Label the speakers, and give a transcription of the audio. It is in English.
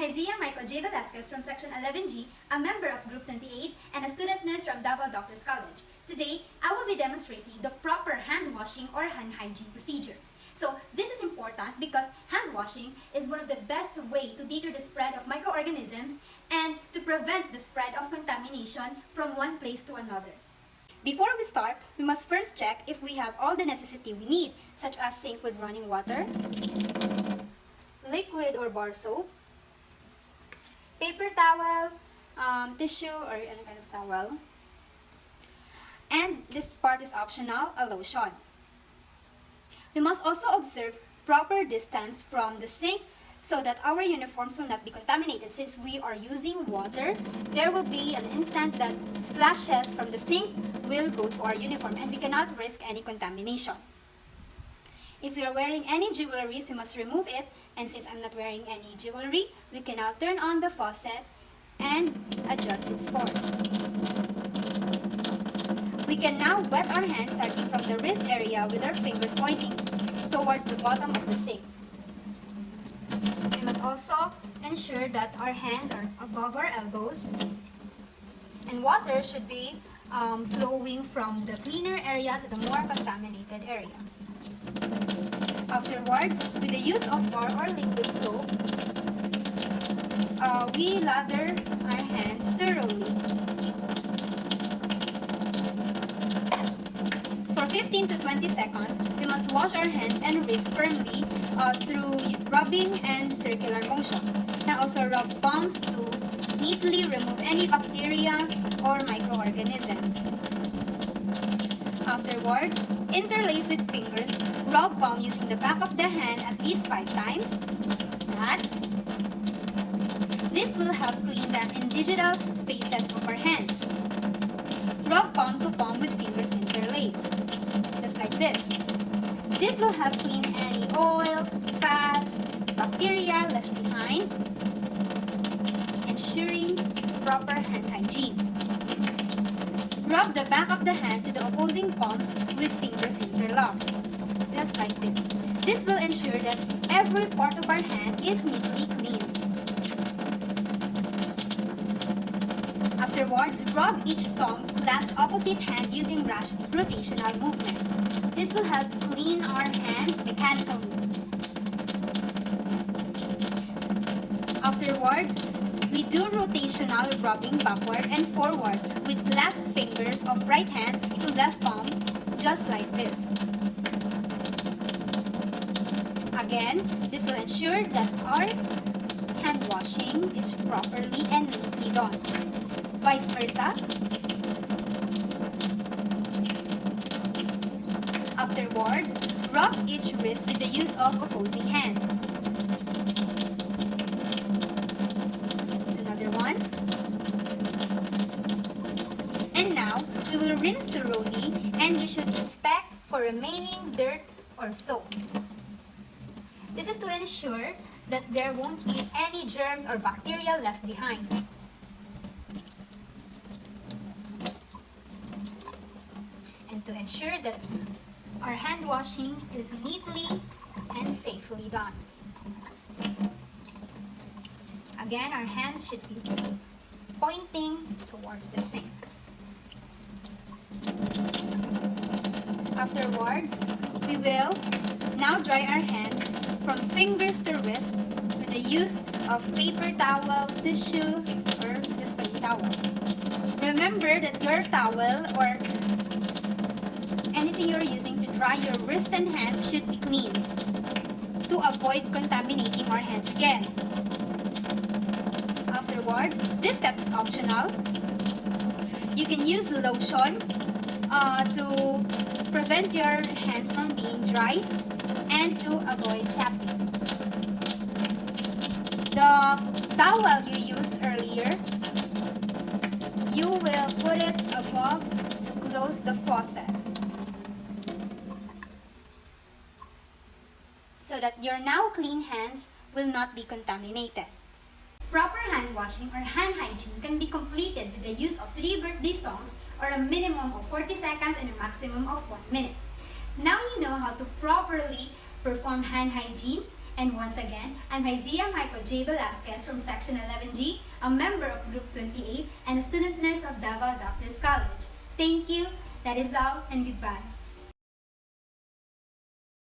Speaker 1: Hezia Michael J. Velasquez from Section 11G, a member of Group 28 and a student nurse from Davao Doctors College. Today, I will be demonstrating the proper hand washing or hand hygiene procedure. So, this is important because hand washing is one of the best way to deter the spread of microorganisms and to prevent the spread of contamination from one place to another. Before we start, we must first check if we have all the necessity we need, such as sink with running water, liquid or bar soap, paper towel, tissue or any kind of towel, and this part is optional, a lotion. We must also observe proper distance from the sink so that our uniforms will not be contaminated. Since we are using water, there will be an instant that splashes from the sink will go to our uniform and we cannot risk any contamination. If we are wearing any jewelry, we must remove it, and since I'm not wearing any jewelry, we can now turn on the faucet and adjust its force. We can now wet our hands starting from the wrist area with our fingers pointing towards the bottom of the sink. We must also ensure that our hands are above our elbows, and water should be flowing from the cleaner area to the more contaminated area. Afterwards, with the use of bar or liquid soap, we lather our hands thoroughly. For 15 to 20 seconds, we must wash our hands and wrists firmly through rubbing and circular motions. And also rub palms to neatly remove any bacteria or microorganisms. Afterwards, interlace with fingers, rub palm using the back of the hand at least 5 times. This will help clean the individual spaces of our hands. Rub palm to palm with fingers interlaced, just like this. This will help clean any oil, fats, bacteria left behind, ensuring proper hand hygiene. Rub the back of the hand to the opposing palms with fingers interlocked, just like this. This will ensure that every part of our hand is neatly clean. Afterwards, rub each thumb plus opposite hand using rotational movements. This will help clean our hands mechanically. Afterwards, we do rotational rubbing backward and forward with left fingers of right hand to left palm, just like this. Again, this will ensure that our hand washing is properly and neatly done. Vice versa. Afterwards, rub each wrist with the use of opposing hand. Another one. And now, we will rinse thoroughly and we should inspect for remaining dirt or soap. This is to ensure that there won't be any germs or bacteria left behind. And to ensure that our hand washing is neatly and safely done. Again, our hands should be pointing towards the sink. Afterwards, we will now dry our hands from fingers to wrist with the use of paper towel, tissue, or just plain towel. Remember that your towel or anything you're using to dry your wrist and hands should be clean to avoid contaminating our hands again. Afterwards, this step is optional. You can use lotion to prevent your hands from being dry and to avoid chapping. The towel you used earlier, you will put it above to close the faucet so that your now clean hands will not be contaminated. Proper hand washing or hand hygiene can be completed with the use of 3 birthday songs or a minimum of 40 seconds and a maximum of 1 minute. Now you know how to properly perform hand hygiene And once again, I'm Isaiah Michael J. Velasquez from Section 11G, a member of Group 28 and a student nurse of Davao Doctors College. Thank you, that is all, and goodbye.